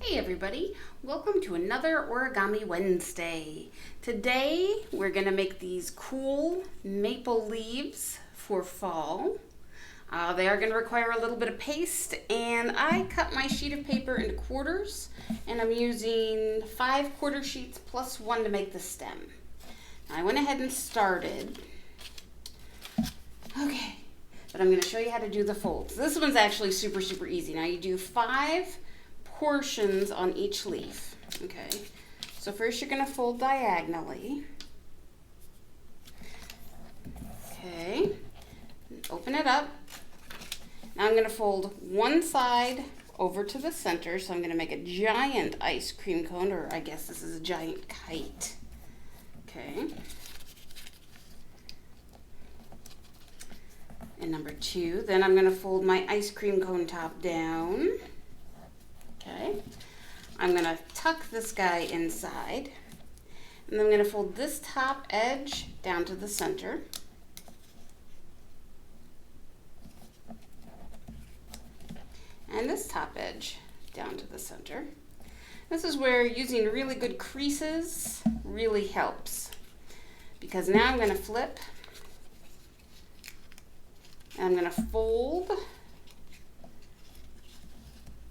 Hey everybody, welcome to another Origami Wednesday. Today we're going to make these cool maple leaves for fall. They are going to require a little bit of paste, and I cut my sheet of paper into quarters, and I'm using 5 quarter sheets plus 1 to make the stem. Now, I went ahead and started. Okay, but I'm going to show you how to do the folds. This one's actually super easy. Now you do 5 portions on each leaf. Okay, so first you're going to fold diagonally. Okay, open it up. Now I'm going to fold one side over to the center, so I'm going to make a giant ice cream cone, or I guess this is a giant kite. Okay, and number 2, then I'm going to fold my ice cream cone top down. Okay, I'm going to tuck this guy inside, and then I'm going to fold this top edge down to the center. And this top edge down to the center. This is where using really good creases really helps, because now I'm going to flip, and I'm going to fold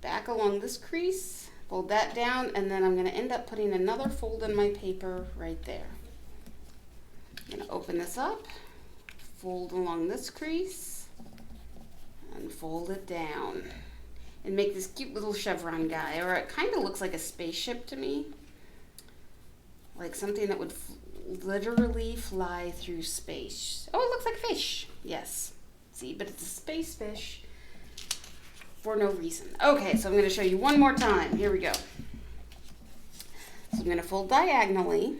back along this crease, fold that down, and then I'm going to end up putting another fold in my paper right there. I'm going to open this up, fold along this crease, and fold it down, and make this cute little chevron guy, or it kind of looks like a spaceship to me, like something that would literally fly through space. Oh, it looks like a fish. Yes, see, but it's a space fish for no reason. Okay, so I'm going to show you one more time. Here we go. So I'm going to fold diagonally.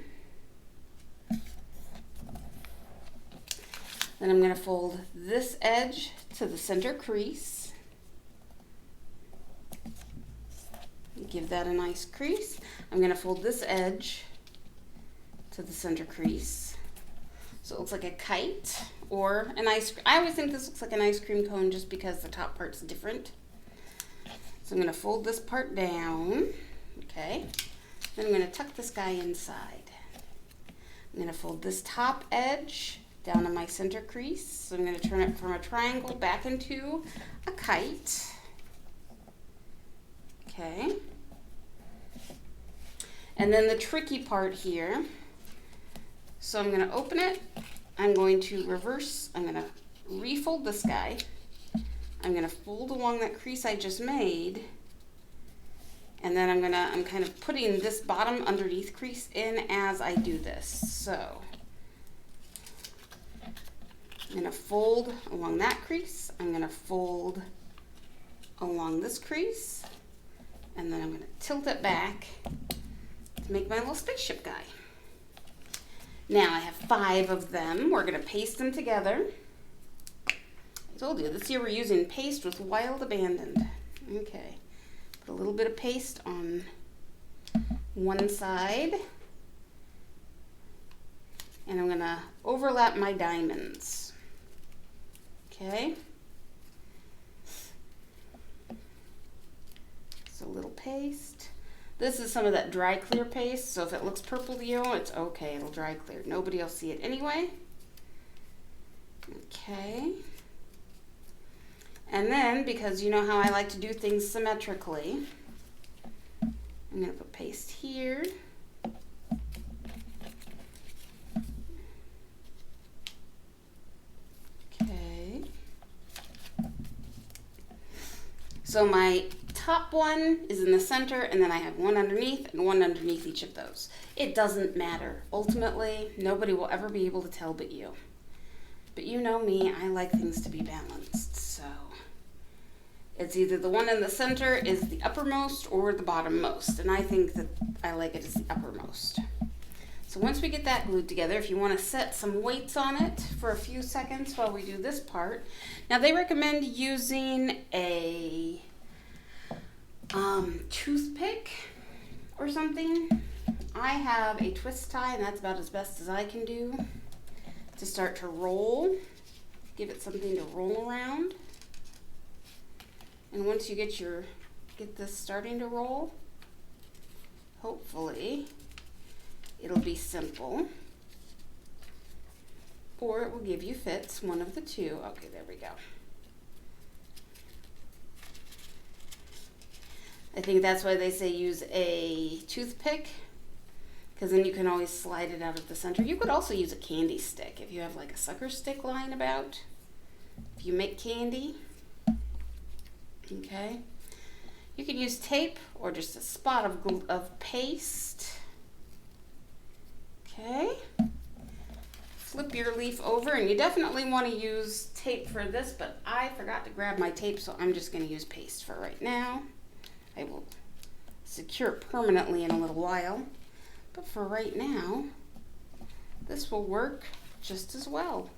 Then I'm going to fold this edge to the center crease. Give that a nice crease. I'm going to fold this edge to the center crease, so it looks like a kite or an ice cream. I always think this looks like an ice cream cone just because the top part's different. So I'm going to fold this part down. Okay, then I'm going to tuck this guy inside. I'm going to fold this top edge down to my center crease. So I'm going to turn it from a triangle back into a kite. Okay. And then the tricky part here, so I'm going to open it, I'm going to reverse, I'm going to refold this guy, I'm going to fold along that crease I just made, and then I'm kind of putting this bottom underneath crease in as I do this. So I'm going to fold along that crease, I'm going to fold along this crease, and then I'm going to tilt it back to make my little spaceship guy. Now I have 5 of them. We're going to paste them together. I told you, this year we're using paste with wild abandon. Okay, put a little bit of paste on one side, and I'm going to overlap my diamonds. Okay, so a little paste. This is some of that dry clear paste, so if it looks purple to you, it's okay, it'll dry clear. Nobody will see it anyway. Okay. And then, because you know how I like to do things symmetrically, I'm going to put paste here. Okay. So my top one is in the center, and then I have one underneath and one underneath each of those. It doesn't matter. Ultimately, nobody will ever be able to tell but you. But you know me, I like things to be balanced, so it's either the one in the center is the uppermost or the bottommost, and I think that I like it as the uppermost. So once we get that glued together, if you want to set some weights on it for a few seconds while we do this part. Now they recommend using a toothpick or something. I have a twist tie, and that's about as best as I can do to start to roll. Give it something to roll around. And once you get this starting to roll, hopefully it'll be simple, or it will give you fits, one of the two. Okay, there we go. I think that's why they say use a toothpick, because then you can always slide it out of the center. You could also use a candy stick if you have like a sucker stick lying about. If you make candy, okay. You can use tape or just a spot of paste. Okay. Flip your leaf over, and you definitely want to use tape for this, but I forgot to grab my tape, so I'm just going to use paste for right now. I will secure it permanently in a little while, but for right now, this will work just as well.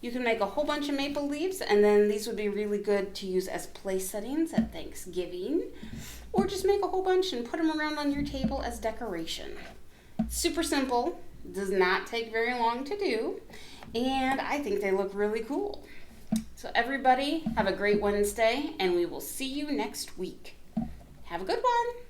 You can make a whole bunch of maple leaves, and then these would be really good to use as place settings at Thanksgiving, or just make a whole bunch and put them around on your table as decoration. Super simple, does not take very long to do, and I think they look really cool. So everybody, have a great Wednesday, and we will see you next week. Have a good one.